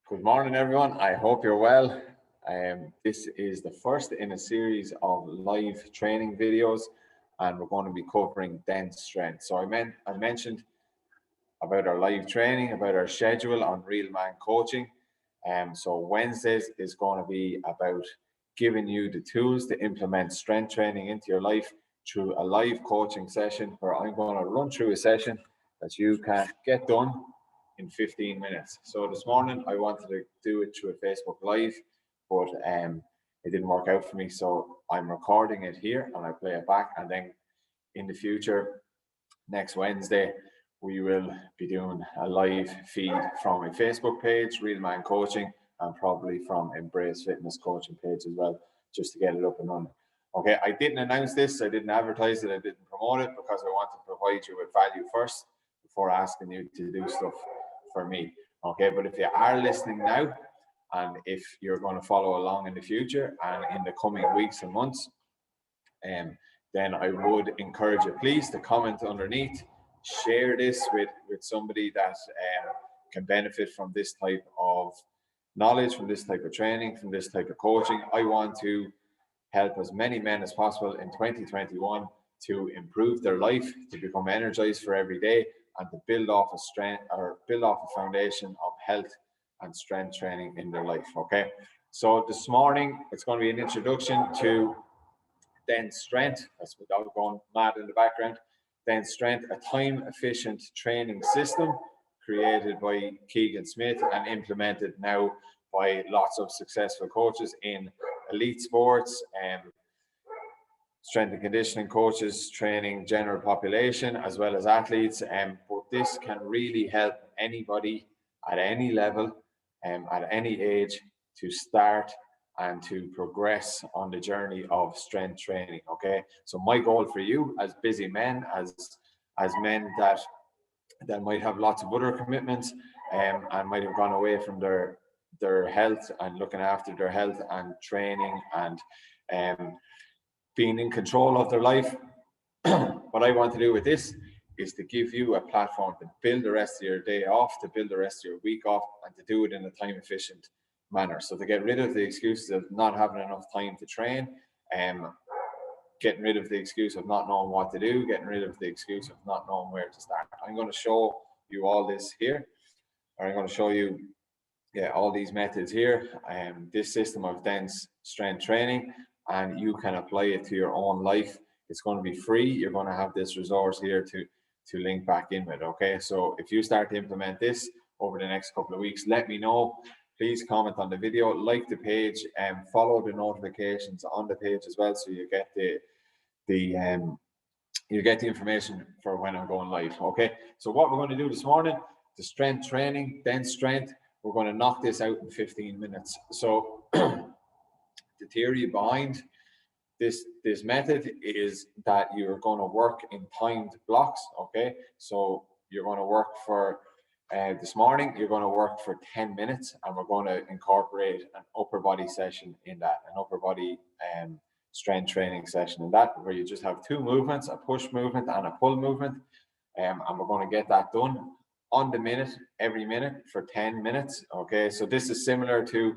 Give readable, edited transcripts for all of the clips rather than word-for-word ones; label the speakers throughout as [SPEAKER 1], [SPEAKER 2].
[SPEAKER 1] Good morning, everyone. I hope you're well. This is the first in a series of live training videos, and we're going to be covering dense strength. So I mentioned about our live training, about our schedule on Real Man Coaching. So Wednesdays is going to be about giving you the tools to implement strength training into your life through a live coaching session where I'm going to run through a session that you can get done in 15 minutes. So this morning I wanted to do it through a Facebook Live, but it didn't work out for me. So I'm recording it here and I play it back, and then in the future, next Wednesday, we will be doing a live feed from a Facebook page, Real Man Coaching, and probably from Embrace Fitness Coaching page as well, just to get it up and running. Okay, I didn't announce this, I didn't advertise it, I didn't promote it, because I want to provide you with value first before asking you to do stuff for me. Okay, but if you are listening now, and if you're going to follow along in the future and in the coming weeks and months, then I would encourage you, please, to comment underneath, share this with somebody that can benefit from this type of knowledge, from this type of training, from this type of coaching. I want to help as many men as possible in 2021 to improve their life, to become energized for every day, and to build off a strength, or build off a foundation of health and strength training in their life. Okay, so this morning it's going to be an introduction to dense strength. That's without going mad in the background. Dense strength, a time-efficient training system created by Keegan Smith and implemented now by lots of successful coaches in elite sports, strength and conditioning coaches training general population as well as athletes. But this can really help anybody at any level, at any age, to start and to progress on the journey of strength training. Okay, so my goal for you, as busy men, as men that might have lots of other commitments, and might have gone away from their health and looking after their health and training and being in control of their life. What I want to do with this is to give you a platform to build the rest of your day off, to build the rest of your week off, and to do it in a time efficient manner. So to get rid of the excuses of not having enough time to train, getting rid of the excuse of not knowing what to do, getting rid of the excuse of not knowing where to start. I'm going to show you all this here, or I'm going to show you all these methods here, this system of dense strength training, and you can apply it to your own life. It's going to be free. You're going to have this resource here to link back in with. Okay, so if you start to implement this over the next couple of weeks, let me know. Please comment on the video, like the page, and follow the notifications on the page as well, so you get the information for when I'm going live. Okay, so what we're going to do this morning, the strength training, dense strength, we're going to knock this out in 15 minutes. So the theory behind this method is that you're going to work in timed blocks. Okay, so you're going to work for this morning, you're going to work for 10 minutes, and we're going to incorporate an upper body session in that, an upper body strength training session in that, where you just have two movements, a push movement and a pull movement, and we're going to get that done on the minute, every minute for 10 minutes. Okay, so this is similar to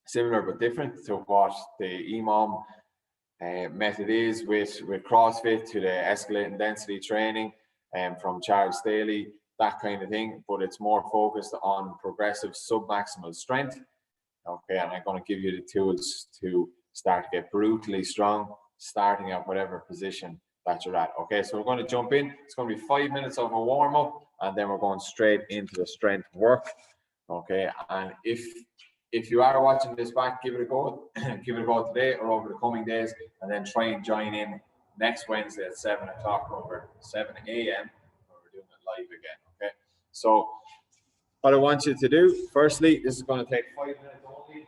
[SPEAKER 1] similar but different to what the EMOM method is with CrossFit, to the escalating density training from Charles Staley, that kind of thing, but it's more focused on progressive submaximal strength. Okay, and I'm going to give you the tools to start to get brutally strong, starting at whatever position that you're at. Okay, so we're going to jump in. It's going to be 5 minutes of a warm-up, and then we're going straight into the strength work. Okay, and if you are watching this back, give it a go. Give it a go today or over the coming days, and then try and join in next Wednesday at 7 o'clock over 7 a.m. where we're doing it live again. Okay, so what I want you to do, firstly, this is going to take 5 minutes only.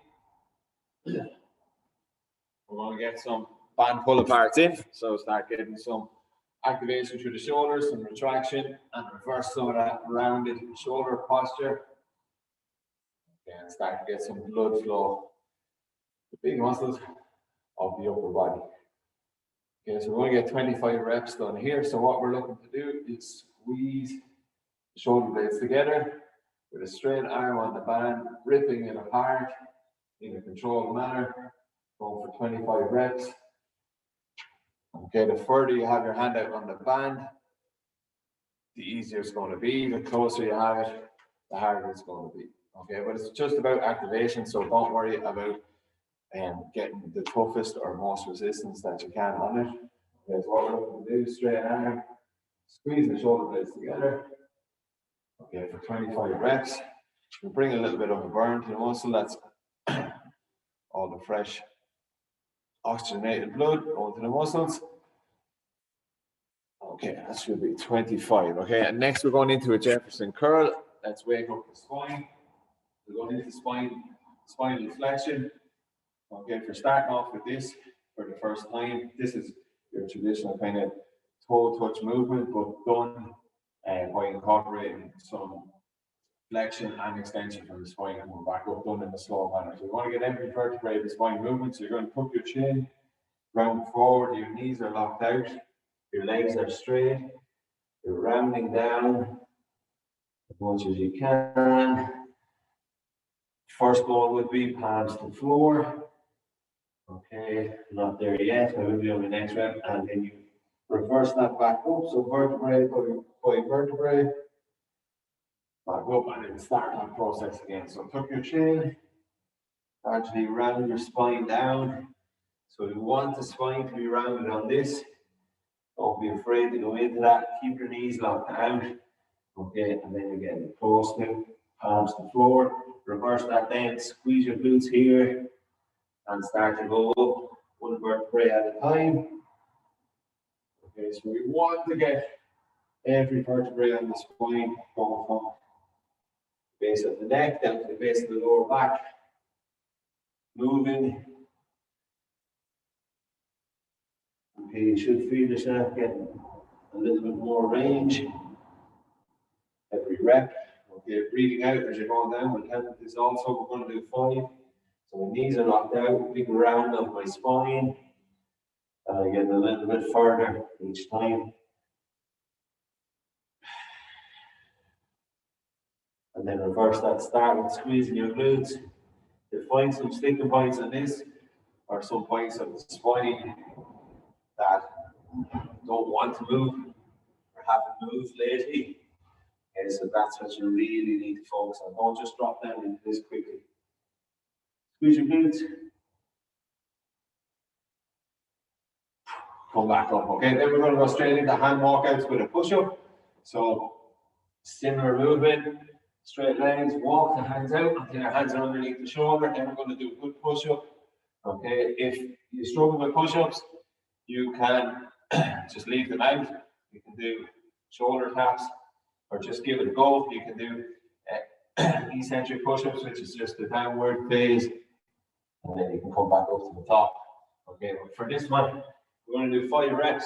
[SPEAKER 1] We're going to get some band pull aparts in, so start getting some activation through the shoulders, some retraction, and reverse some of that rounded shoulder posture. Okay, and start to get some blood flow to the big muscles of the upper body. Okay, so we're going to get 25 reps done here. So what we're looking to do is squeeze the shoulder blades together, with a straight arm on the band, ripping it apart in a controlled manner, going for 25 reps. Okay, the further you have your hand out on the band, the easier it's going to be. The closer you have it, the harder it's going to be. Okay, but it's just about activation, so don't worry about getting the toughest or most resistance that you can on it. Okay, so what we're going to do, straight arm, squeeze the shoulder blades together. Okay, for 25 reps. We bring a little bit of a burn to the muscle. That's all the fresh oxygenated blood going to the muscles. Okay, that should be 25. Okay, and next we're going into a Jefferson curl. Let's wake up the spine. We're going into spinal flexion. Okay, for starting off with this for the first time, this is your traditional kind of toe touch movement, but done by incorporating some flexion and extension from the spine and coming back up, done in a slow manner. So you want to get every vertebrae of the spine movement. So you're going to tuck your chin, round forward, your knees are locked out, your legs are straight, you're rounding down as much as you can. First goal would be palms to floor. Okay, not there yet. I will be on the next rep, and then you reverse that back up. So vertebrae by vertebrae, back up, and then start that process again. So tuck your chin, gradually round your spine down. So you want the spine to be rounded on this. Don't be afraid to go into that. Keep your knees locked out. Okay, and then again, close to palms to floor. Reverse that then. Squeeze your glutes here and start to go up one vertebrae at a time. Okay, so we want to get every vertebrae on the spine going from the base of the neck down to the base of the lower back. Moving. Okay, you should feel yourself getting a little bit more range every rep. Okay, breathing out as you're going down will help with this also. We're going to do 5. So my knees are locked out, big round of my spine. And I get a little bit further each time. And then reverse that, start with squeezing your glutes. You'll find some sticking points on this, or some points of the spine that don't want to move or haven't moved lately. Okay, so that's what you really need to focus on. Don't just drop down into this quickly. Squeeze your glutes. Come back up, okay? Then we're going to go straight into hand walkouts with a push-up. So, similar movement, straight legs, walk the hands out until your hands are underneath the shoulder. Then we're going to do a good push-up. Okay, if you struggle with push-ups, you can just leave them out. You can do shoulder taps or just give it a go. You can do eccentric push-ups, which is just a downward phase, and then you can come back up to the top. Okay, but for this one, we're going to do 5 reps.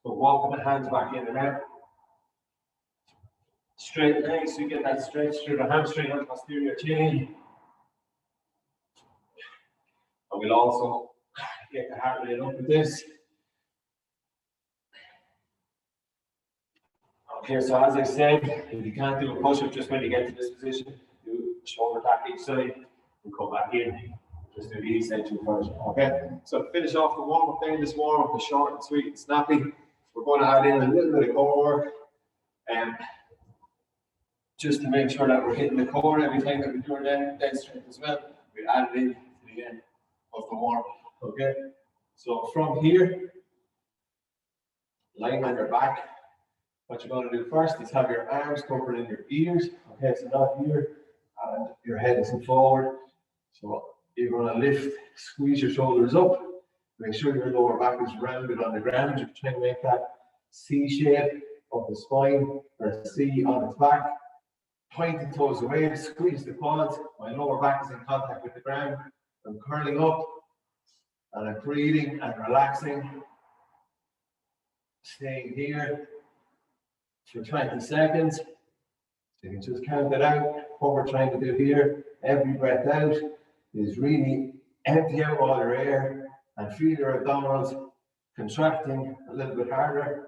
[SPEAKER 1] So walking the hands back in and out. Straight legs, so you get that stretch through the hamstring and posterior chain. And we'll also get the heart rate up with this. Okay, so as I said, if you can't do a push-up just when you get to this position, do a shoulder tap each side and come back in. Just do the eccentric version. Okay, so to finish off the warm-up then, this warm-up is short and sweet and snappy. We're going to add in a little bit of core work, just to make sure that we're hitting the core every time that we do our dead strength as well. We add it in to the end of the warm-up. Okay, so from here, lying on your back, what you're going to do first is have your arms covered in your ears. Okay, so not here, and your head isn't forward. So you're going to lift, squeeze your shoulders up. Make sure your lower back is rounded on the ground. You're trying to make that C shape of the spine, or a C on its back. Point the toes away, squeeze the quads. My lower back is in contact with the ground. I'm curling up, and I'm breathing and relaxing. Staying here for 20 seconds. So you can just count it out. What we're trying to do here, every breath out, is really empty out all your air and feel your abdominals contracting a little bit harder.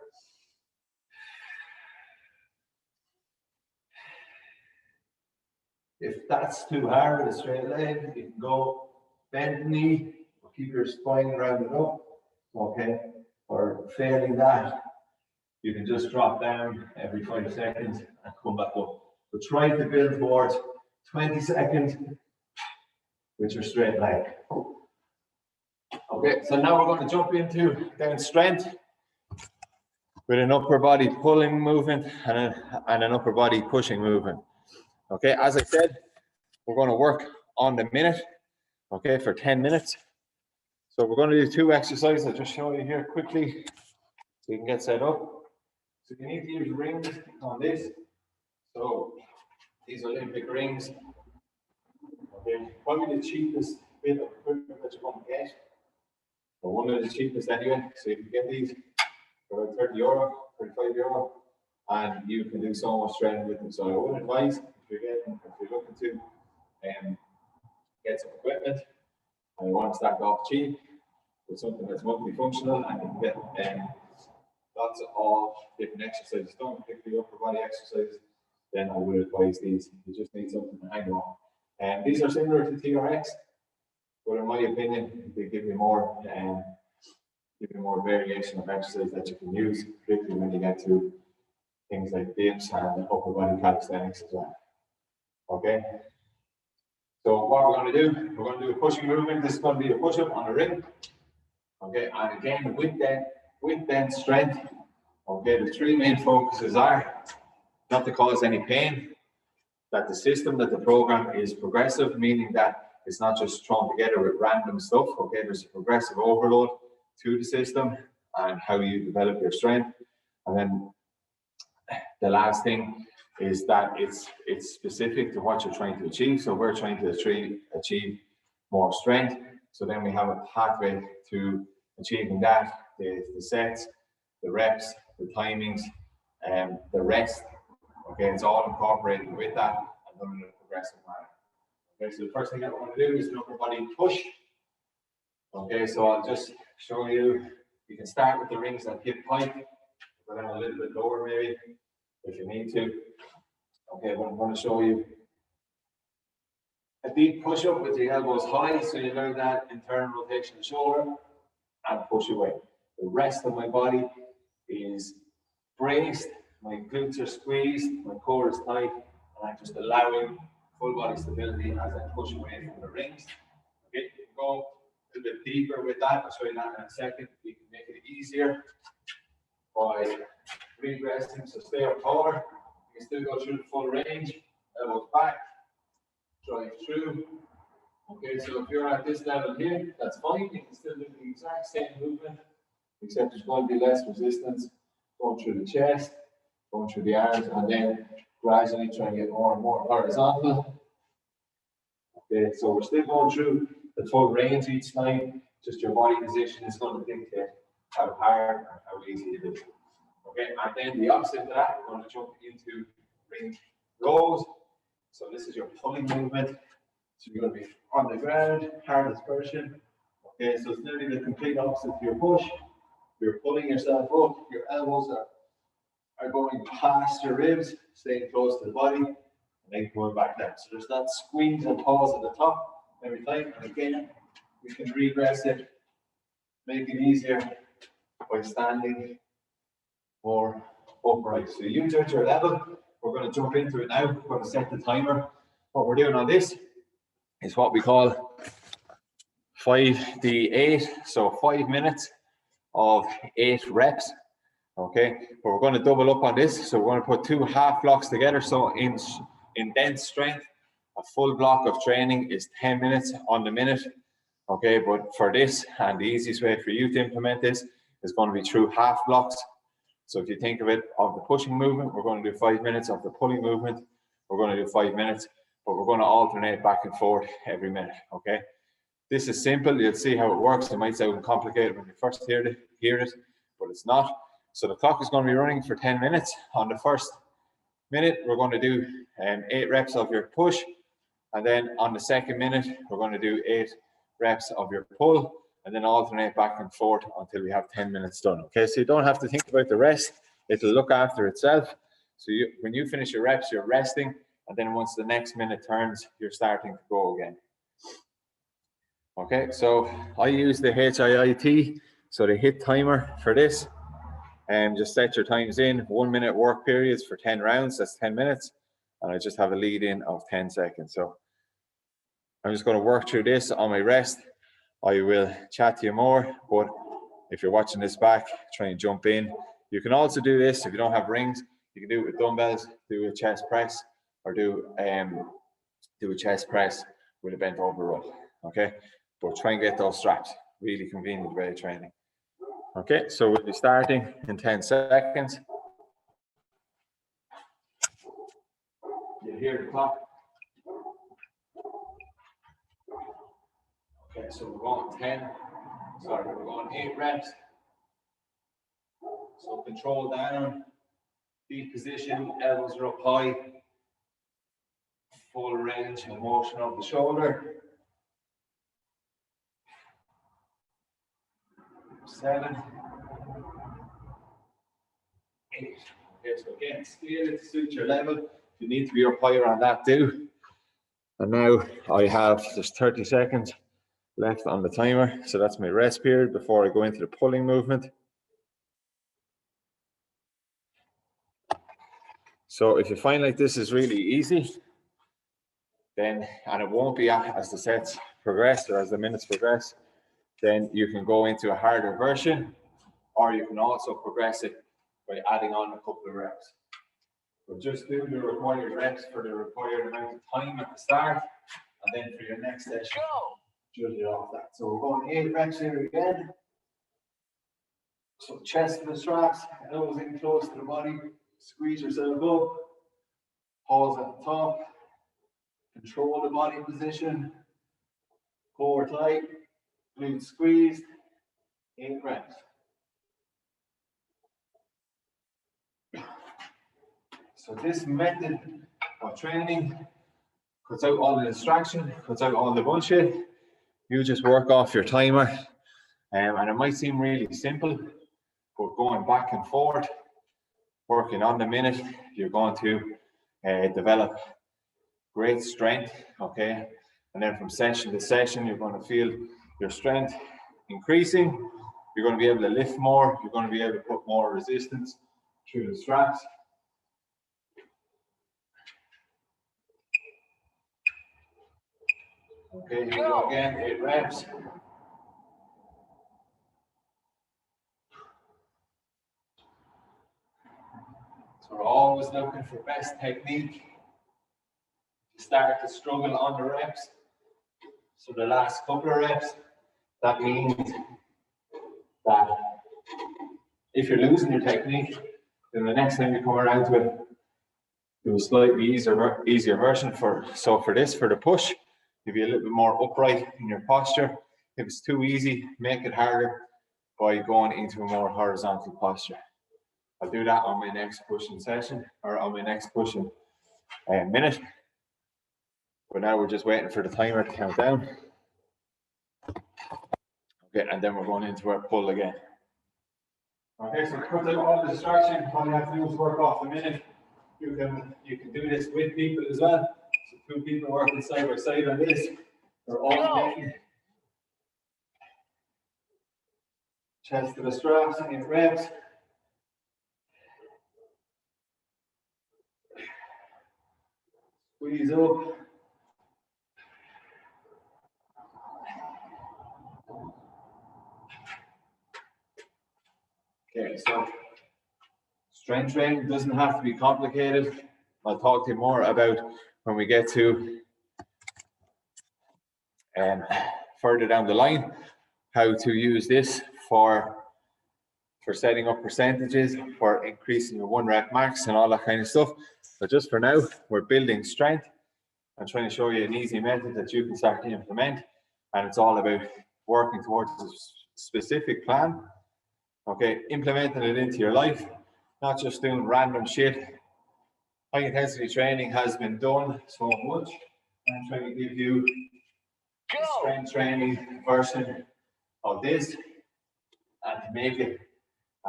[SPEAKER 1] If that's too hard with a straight leg, you can go bend the knee, or keep your spine rounded up, okay? Or failing that, you can just drop down every 5 seconds and come back up. But try to build towards 20 seconds with your straight leg. Okay, so now we're going to jump into down strength with an upper body pulling movement and an upper body pushing movement. Okay, as I said, we're going to work on the minute, okay, for 10 minutes. So we're going to do 2 exercises. I'll just show you here quickly so you can get set up. So you need to use rings on this. So these Olympic rings, okay, probably the cheapest bit of equipment that you're going to get, or one of the cheapest anyway. So you can get these for about 30 euro, 35 euro, and you can do so much training with them. So I would advise if you're looking to get some equipment and you want to start off cheap with something that's multifunctional and you can get lots of different exercises done, particularly upper body exercises, then I would advise these. You just need something to hang on. And these are similar to TRX, but in my opinion, they give you more variation of exercise that you can use, particularly when you get to things like dips and upper body calisthenics as well. Okay. So what we're going to do, we're going to do a pushing movement. This is going to be a push-up on a ring. Okay, and again with dense strength. Okay, the 3 main focuses are not to cause any pain, that the system, that the program is progressive, meaning that it's not just thrown together with random stuff. Okay, there's a progressive overload to the system and how you develop your strength. And then the last thing is that it's specific to what you're trying to achieve. So we're trying to achieve more strength. So then we have a pathway to achieving that, the sets, the reps, the timings, and the rest. Okay, it's all incorporated with that and done in a progressive manner. Okay, so the first thing that we're going to do is an upper body push. Okay, so I'll just show you. You can start with the rings at hip height, go down a little bit lower maybe if you need to. Okay, but I'm going to show you a deep push up with the elbows high, so you learn that internal rotation of the shoulder and push away. The rest of my body is braced, my glutes are squeezed, my core is tight, and I'm just allowing full body stability as I push away from the rings. Okay, you can go a little bit deeper with that. I'll show you that in a second. We can make it easier by regressing, so stay up taller. You can still go through the full range, elbows back, drive through. Okay, so if you're at this level here, that's fine. You can still do the exact same movement, except there's going to be less resistance going through the chest, going through the arms, and then gradually try and get more and more horizontal. Okay, so we're still going through the full range each time, just your body position is going to dictate how hard and how easy it is. Okay, and then the opposite of that, we're going to jump into ring rows. So this is your pulling movement. So you're going to be on the ground, hardest version. Okay, so it's nearly the complete opposite to your push. You're pulling yourself up, your elbows are going past your ribs, staying close to the body, and then going back down. So there's that squeeze and pause at the top every time. And again, we can regress it, make it easier by standing more upright. So you judge your level. We're going to jump into it now. We're going to set the timer. What we're doing on this is what we call 5D8. So 5 minutes of 8 reps. Okay, but we're going to double up on this. So we're going to put 2 half blocks together. So in dense strength, a full block of training is 10 minutes on the minute. Okay, but for this, and the easiest way for you to implement this is going to be through half blocks. So if you think of it, of the pushing movement, we're going to do 5 minutes. Of the pulling movement, we're going to do 5 minutes, but we're going to alternate back and forth every minute. Okay, this is simple. You'll see how it works. It might sound complicated when you first hear it, but it's not. So the clock is going to be running for 10 minutes. On the first minute, we're going to do 8 reps of your push. And then on the second minute, we're going to do 8 reps of your pull, and then alternate back and forth until we have 10 minutes done. Okay, so you don't have to think about the rest. It'll look after itself. So when you finish your reps, you're resting, And then once the next minute turns, you're starting to go again. Okay, so I use the HIIT, so the HIT timer for this. And just set your times in, 1 minute work periods for 10 rounds, that's 10 minutes. And I just have a lead in of 10 seconds. So I'm just going to work through this on my rest. I will chat to you more, but if you're watching this back, try and jump in. You can also do this if you don't have rings. You can do it with dumbbells, do a chest press, or do a chest press with a bent over row. Okay, but try and get those straps. Really convenient way of training. Okay, so we'll be starting in 10 seconds. You'll hear the clock. Okay, so we're going we're going 8 reps. So control down, deep position, elbows are up high, full range of motion of the shoulder. 7, 8. Okay, so again, scale it to suit your level. If you need to be up higher on that, do. And now I have just 30 seconds left on the timer. So that's my rest period before I go into the pulling movement. So if you find like this is really easy, then, and it won't be as the sets progress or as the minutes progress, then you can go into a harder version, or you can also progress it by adding on a couple of reps. But just do the required reps for the required amount of time at the start, and then for your next session, judge it off that. So we're going 8 reps here again. So chest to the straps, elbows in close to the body, squeeze yourself up, pause at the top, control the body position, core tight, glutes squeezed, 8 reps. So this method of training cuts out all the distraction, cuts out all the bullshit. You just work off your timer, and it might seem really simple, but going back and forth, working on the minute, you're going to develop great strength, okay? And then from session to session, you're going to feel your strength increasing. You're going to be able to lift more. You're going to be able to put more resistance through the straps. Okay, here we go again, 8 reps. So we're always looking for best technique. You start to struggle on the reps. So the last couple of reps, that means that if you're losing your technique, then the next time you come around to it, do a slightly easier version for the push, you'll be a little bit more upright in your posture. If it's too easy, make it harder by going into a more horizontal posture. I'll do that on my next pushing session, or on my next pushing minute. But now we're just waiting for the timer to count down. Okay, and then we're going into our pull again. Okay, so cut out all the distraction. All you have to do is work off the minute. You can do this with people as well. So 2 people working side by side on this. They're all making chest to the straps, 8 reps. Squeeze up. Okay, so strength training doesn't have to be complicated. I'll talk to you more about when we get to further down the line, how to use this for setting up percentages, for increasing your 1 rep max and all that kind of stuff. But just for now, we're building strength. I'm trying to show you an easy method that you can start to implement. And it's all about working towards a specific plan. Okay, implementing it into your life, not just doing random shit. High intensity training has been done so much. I'm trying to give you a strength training version of this and to make it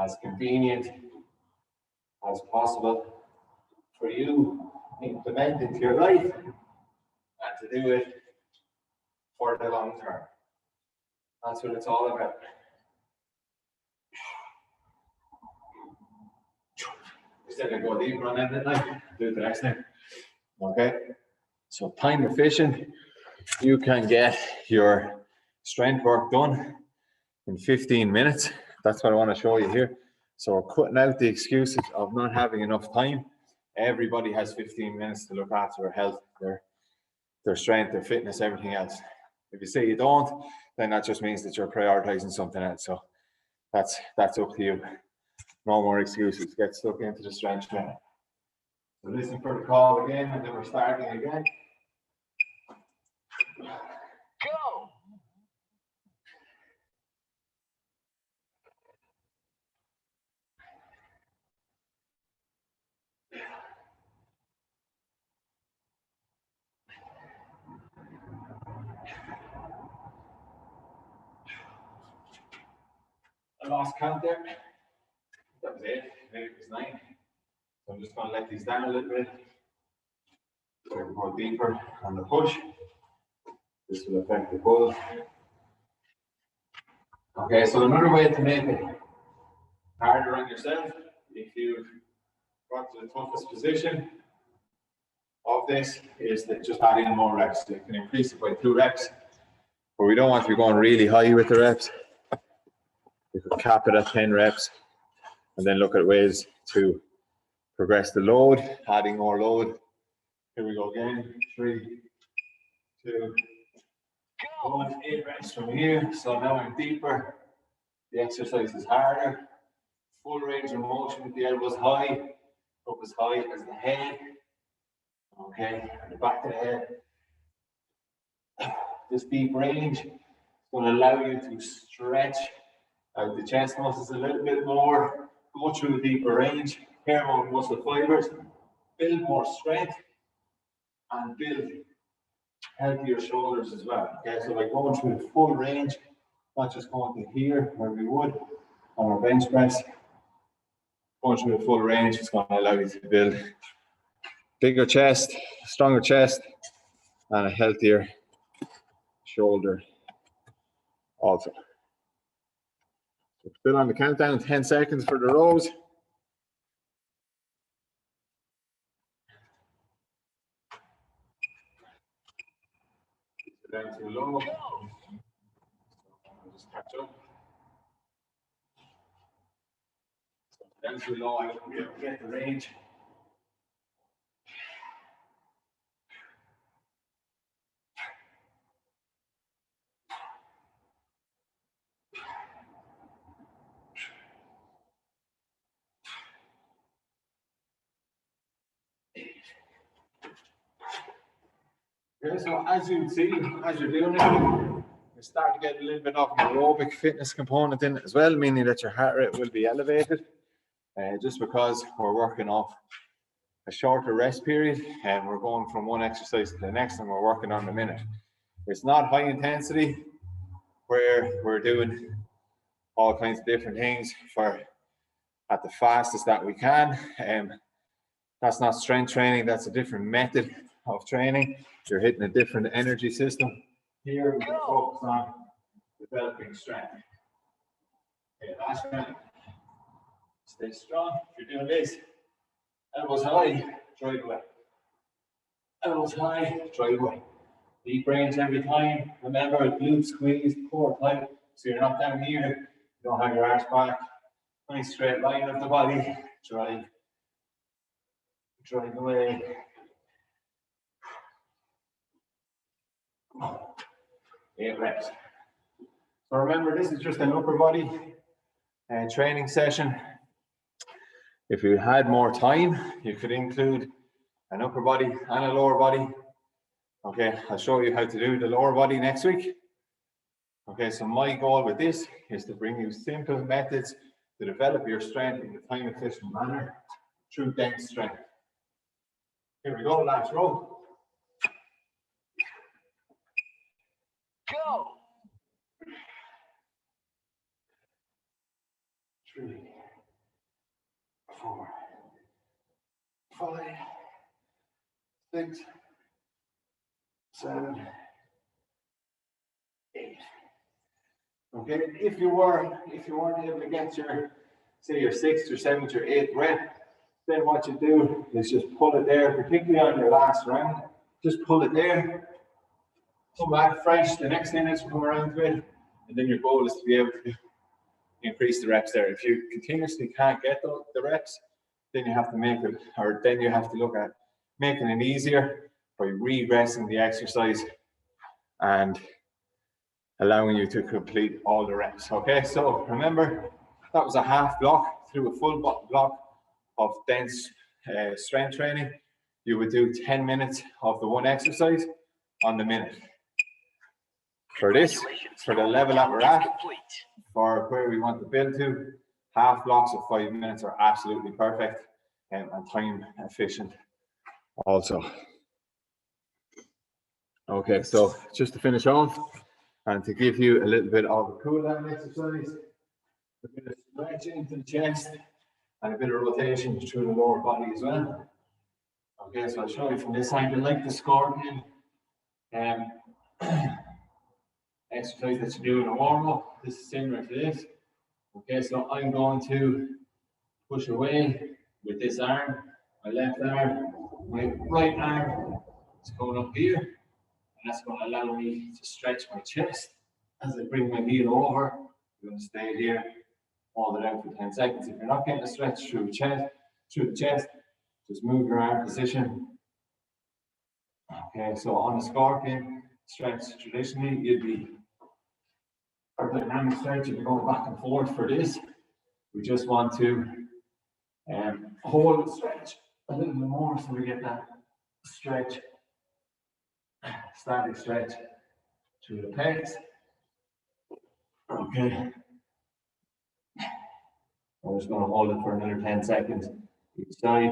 [SPEAKER 1] as convenient as possible for you implement into your life and to do it for the long term. That's what it's all about. Instead of go deeper on that, do the next thing. Okay? So time efficient, you can get your strength work done in 15 minutes. That's what I want to show you here. So we're cutting out the excuses of not having enough time. Everybody has 15 minutes to look after their health, their strength, their fitness, everything else. If you say you don't, then that just means that you're prioritizing something else. So that's up to you. No more excuses. Get stuck into the strength training. So listen for the call again, and then we're starting again. Go! I lost count there. That was 8, maybe it was 9. So I'm just going to let these down a little bit. So we go deeper on the push. This will affect the pull. Okay, so another way to make it harder on yourself, if you've got to the toughest position of this, is that just add in more reps. So you can increase it by 2 reps, but we don't want to be going really high with the reps. You could cap it at 10 reps and then look at ways to progress the load, adding more load. Here we go again. 3, 2, 1. 8 reps from here. So now I'm deeper. The exercise is harder. Full range of motion with the elbows high, up as high as the head. Okay, and the back of the head. This deep range is going to allow you to stretch out the chest muscles a little bit more, go through a deeper range, pair more muscle fibers, build more strength, and build healthier shoulders as well. Okay, so by going through the full range, not just going to here where we would on our bench press, going through the full range is going to allow you to build bigger chest, stronger chest, and a healthier shoulder also. So still on the countdown, 10 seconds for the rows. Down too low. I'll just catch up. So down too low, I won't be able to get the range. Okay, so as you see, as you're doing it, you start to get a little bit of an aerobic fitness component in it as well, meaning that your heart rate will be elevated, just because we're working off a shorter rest period and we're going from one exercise to the next and we're working on the minute. It's not high intensity where we're doing all kinds of different things for at the fastest that we can. That's not strength training, that's a different method of training. You're hitting a different energy system. Here we focus on developing strength. Okay, last round. Stay strong. If you're doing this, elbows high, drive away. Elbows high, drive away. Deep range every time. Remember, glute squeeze, core tight. So you're not down here. You don't have your arms back. Nice straight line of the body. Drive. Drive away. 8 reps. So remember, this is just an upper body training session. If you had more time, you could include an upper body and a lower body. Okay, I'll show you how to do the lower body next week. Okay, so my goal with this is to bring you simple methods to develop your strength in a time efficient manner through dense strength. Here we go, last row. Go! 3, 4, 5, 6, 7, 8. Okay, if you weren't able to get your, say, your 6th or 7th or 8th rep, then what you do is just pull it there, particularly on your last round. Just pull it there, come back fresh. The next minutes will come around to it, and then your goal is to be able to increase the reps there. If you continuously can't get the reps, then you have to make it, or then you have to look at making it easier by regressing the exercise and allowing you to complete all the reps. Okay, so remember, that was a half block through a full block of dense strength training. You would do 10 minutes of the one exercise on the minute. For this, for the level that we're at, for where we want to build to, half blocks of 5 minutes are absolutely perfect and time efficient also. Okay, so just to finish off and to give you a little bit of a cool down exercise, a bit of stretching into the chest and a bit of rotation through the lower body as well. Okay, so I'll show you from this angle, like the scorpion exercise that you do in a warm-up. This is similar to this. Okay, so I'm going to push away with this arm, my left arm, my right arm is going up here, and that's going to allow me to stretch my chest. As I bring my heel over, I'm going to stay here, hold it out for 10 seconds. If you're not getting a stretch through the chest, just move your arm position. Okay, so on a scorpion stretch, traditionally you'd be, or dynamic stretch, you'd be going back and forth. For this, we just want to hold the stretch a little bit more so we get that stretch, static stretch through the pecs. Okay. I'm just going to hold it for another 10 seconds each side.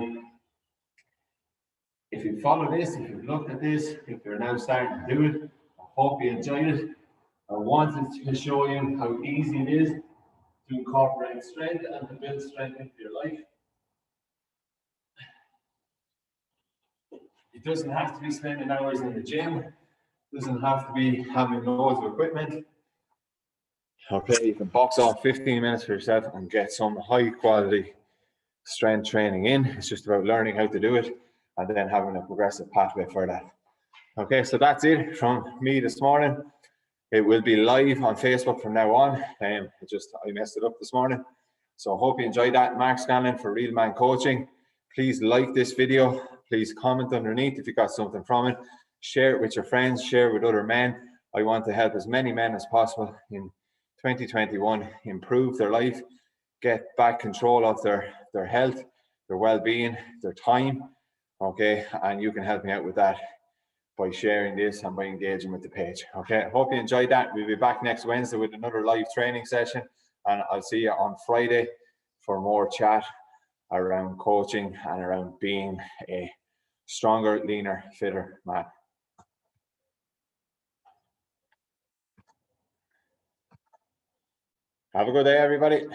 [SPEAKER 1] If you follow this, if you've looked at this, if you're now starting to do it, I hope you enjoyed it. I wanted to show you how easy it is to incorporate strength and to build strength into your life. It doesn't have to be spending hours in the gym. It doesn't have to be having loads of equipment. Okay, you can box off 15 minutes for yourself and get some high quality strength training in. It's just about learning how to do it and then having a progressive pathway for that. Okay, so that's it from me this morning. It will be live on Facebook from now on. I messed it up this morning. So I hope you enjoyed that. Mark Scanlon for Real Man Coaching. Please like this video. Please comment underneath if you got something from it. Share it with your friends. Share it with other men. I want to help as many men as possible in 2021 improve their life, get back control of their health, their well-being, their time. Okay, and you can help me out with that by sharing this and by engaging with the page. Okay, I hope you enjoyed that. We'll be back next Wednesday with another live training session, and I'll see you on Friday for more chat around coaching and around being a stronger, leaner, fitter man. Have a good day, everybody.